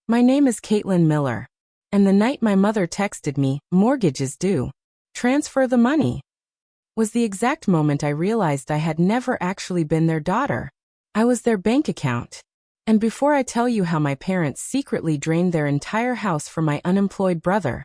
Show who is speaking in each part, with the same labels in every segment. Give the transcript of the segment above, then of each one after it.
Speaker 1: My name is Caitlin Miller. And the night my mother texted me, "Mortgage is due. Transfer the money," was the exact moment I realized I had never actually been their daughter. I was their bank account. And before I tell you how my parents secretly drained their entire house for my unemployed brother,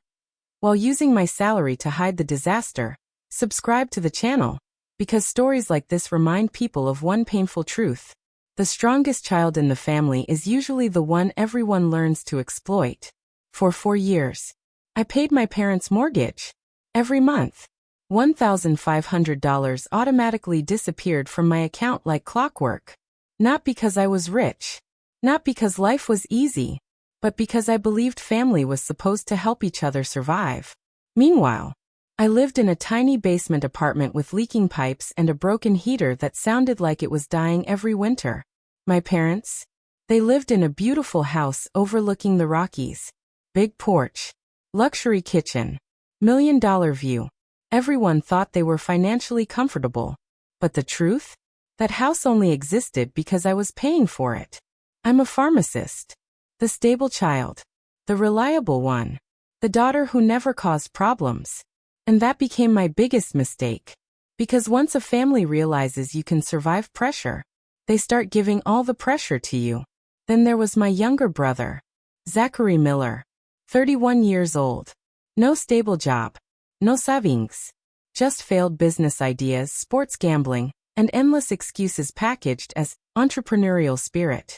Speaker 1: while using my salary to hide the disaster, subscribe to the channel, because stories like this remind people of one painful truth. The strongest child in the family is usually the one everyone learns to exploit. For 4 years, I paid my parents' mortgage. Every month, $1,500 automatically disappeared from my account like clockwork. Not because I was rich, not because life was easy, but because I believed family was supposed to help each other survive. Meanwhile, I lived in a tiny basement apartment with leaking pipes and a broken heater that sounded like it was dying every winter. My parents? They lived in a beautiful house overlooking the Rockies. Big porch, luxury kitchen, $1 million view. Everyone thought they were financially comfortable. But the truth? That house only existed because I was paying for it. I'm a pharmacist. The stable child. The reliable one. The daughter who never caused problems. And that became my biggest mistake. Because once a family realizes you can survive pressure, they start giving all the pressure to you. Then there was my younger brother, Zachary Miller. 31 years old. No stable job. No savings. Just failed business ideas, sports gambling, and endless excuses packaged as entrepreneurial spirit.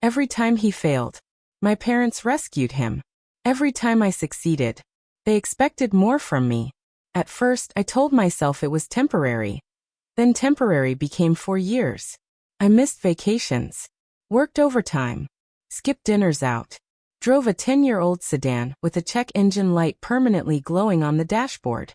Speaker 1: Every time he failed, my parents rescued him. Every time I succeeded, they expected more from me. At first, I told myself it was temporary. Then temporary became 4 years. I missed vacations, worked overtime, skipped dinners out, drove a 10-year-old sedan with a check engine light permanently glowing on the dashboard.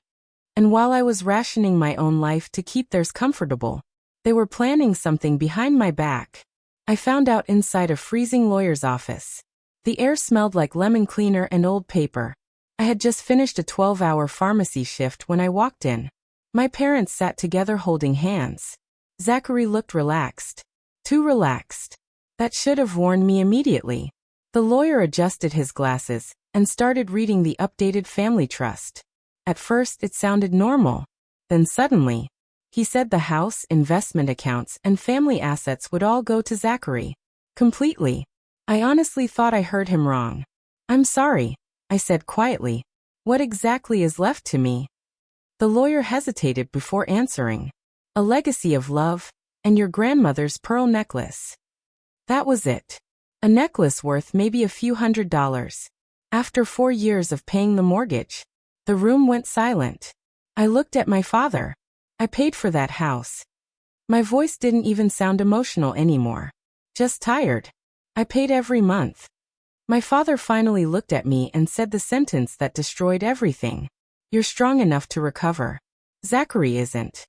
Speaker 1: And while I was rationing my own life to keep theirs comfortable, they were planning something behind my back. I found out inside a freezing lawyer's office. The air smelled like lemon cleaner and old paper. I had just finished a 12-hour pharmacy shift when I walked in. My parents sat together holding hands. Zachary looked relaxed. Too relaxed. That should have warned me immediately. The lawyer adjusted his glasses and started reading the updated family trust. At first it sounded normal. Then suddenly, he said the house, investment accounts, and family assets would all go to Zachary. Completely. I honestly thought I heard him wrong. "I'm sorry," I said quietly. "What exactly is left to me?" The lawyer hesitated before answering. "A legacy of love, and your grandmother's pearl necklace." That was it. A necklace worth maybe a few $100s. After 4 years of paying the mortgage, the room went silent. I looked at my father. I paid for that house. My voice didn't even sound emotional anymore. Just tired. I paid every month. My father finally looked at me and said the sentence that destroyed everything. "You're strong enough to recover. Zachary isn't."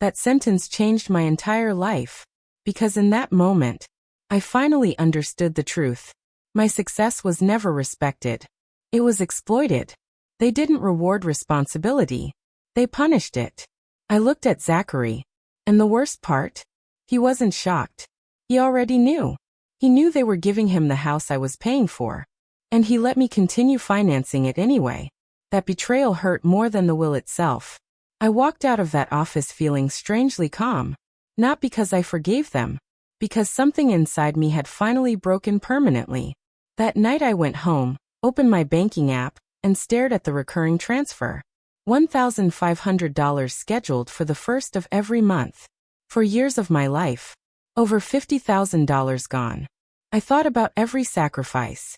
Speaker 1: That sentence changed my entire life. Because in that moment, I finally understood the truth. My success was never respected. It was exploited. They didn't reward responsibility. They punished it. I looked at Zachary. And the worst part? He wasn't shocked. He already knew. He knew they were giving him the house I was paying for. And he let me continue financing it anyway. That betrayal hurt more than the will itself. I walked out of that office feeling strangely calm. Not because I forgave them. Because something inside me had finally broken permanently. That night I went home, opened my banking app, and stared at the recurring transfer. $1,500 scheduled for the first of every month. For years of my life. Over $50,000 gone. I thought about every sacrifice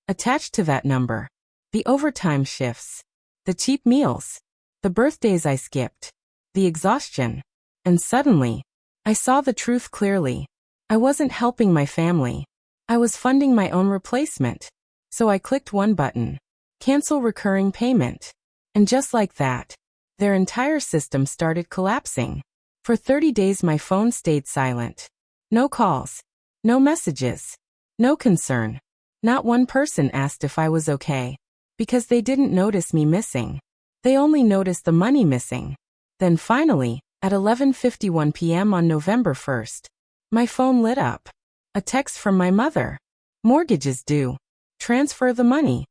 Speaker 1: attached to that number. The overtime shifts. The cheap meals. The birthdays I skipped. The exhaustion. And suddenly, I saw the truth clearly. I wasn't helping my family. I was funding my own replacement. So I clicked one button. Cancel recurring payment. And just like that, their entire system started collapsing. For 30 days my phone stayed silent. No calls. No messages. No concern. Not one person asked if I was okay. Because they didn't notice me missing. They only noticed the money missing. Then finally, at 11:51 p.m. on November 1st, my phone lit up. A text from my mother. "Mortgage is due. Transfer the money.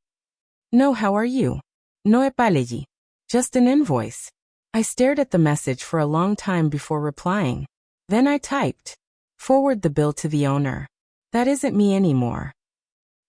Speaker 1: No, how are you? No epaleji. Just an invoice. I stared at the message for a long time before replying. Then I typed, forward the bill to the owner. That isn't me anymore.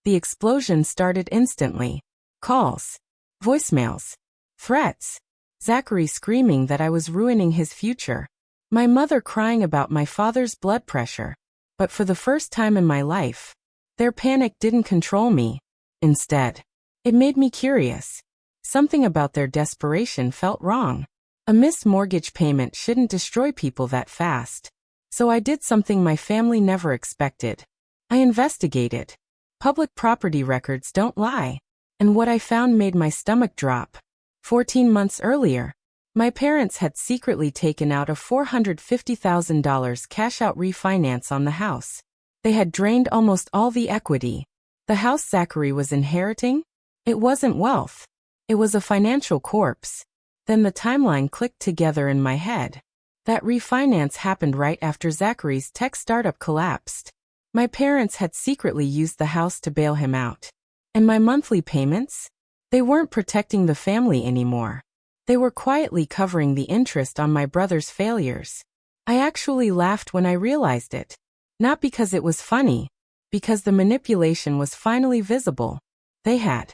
Speaker 1: The explosion started instantly. Calls. Voicemails. Threats. Zachary screaming that I was ruining his future. My mother crying about my father's blood pressure. But for the first time in my life, their panic didn't control me. Instead, it made me curious. Something about their desperation felt wrong. A missed mortgage payment shouldn't destroy people that fast. So I did something my family never expected. I investigated. Public property records don't lie. And what I found made my stomach drop. 14 months earlier, my parents had secretly taken out a $450,000 cash-out refinance on the house. They had drained almost all the equity. The house Zachary was inheriting? It wasn't wealth. It was a financial corpse. Then the timeline clicked together in my head. That refinance happened right after Zachary's tech startup collapsed. My parents had secretly used the house to bail him out. And my monthly payments? They weren't protecting the family anymore. They were quietly covering the interest on my brother's failures. I actually laughed when I realized it. Not because it was funny, because the manipulation was finally visible. They had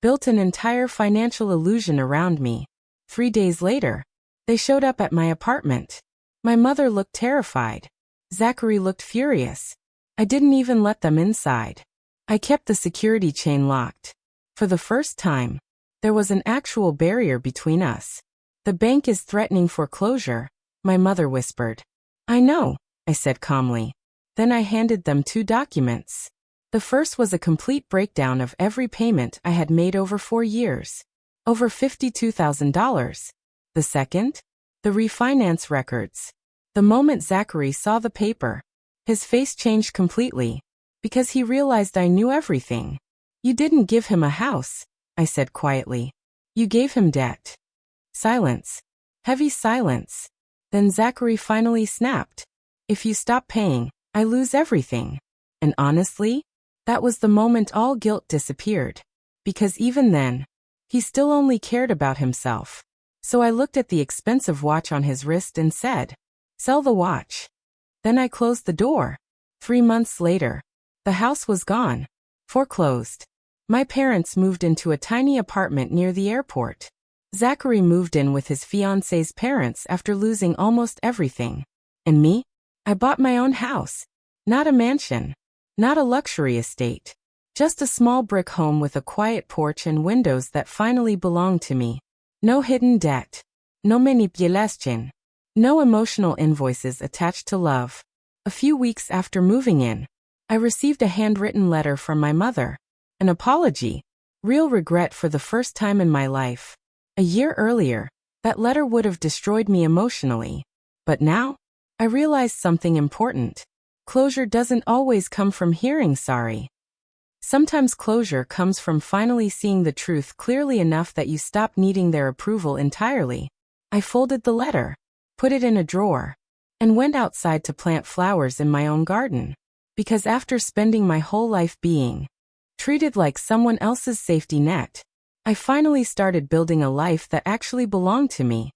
Speaker 1: built an entire financial illusion around me. 3 days later, they showed up at my apartment. My mother looked terrified. Zachary looked furious. I didn't even let them inside. I kept the security chain locked. For the first time, there was an actual barrier between us. The bank is threatening foreclosure, my mother whispered. I know, I said calmly. Then I handed them 2 documents. The first was a complete breakdown of every payment I had made over 4 years. Over $52,000. The second? The refinance records. The moment Zachary saw the paper, his face changed completely. Because he realized I knew everything. You didn't give him a house, I said quietly. You gave him debt. Silence. Heavy silence. Then Zachary finally snapped. If you stop paying, I lose everything. And honestly, that was the moment all guilt disappeared. Because even then, he still only cared about himself. So I looked at the expensive watch on his wrist and said, sell the watch. Then I closed the door. 3 months later, the house was gone. Foreclosed. My parents moved into a tiny apartment near the airport. Zachary moved in with his fiancé's parents after losing almost everything. And me? I bought my own house. Not a mansion. Not a luxury estate. Just a small brick home with a quiet porch and windows that finally belonged to me. No hidden debt. No manipulation. No emotional invoices attached to love. A few weeks after moving in, I received a handwritten letter from my mother. An apology. Real regret for the first time in my life. A year earlier, that letter would have destroyed me emotionally. But now, I realized something important. Closure doesn't always come from hearing sorry. Sometimes closure comes from finally seeing the truth clearly enough that you stop needing their approval entirely. I folded the letter, put it in a drawer, and went outside to plant flowers in my own garden. Because after spending my whole life being treated like someone else's safety net, I finally started building a life that actually belonged to me.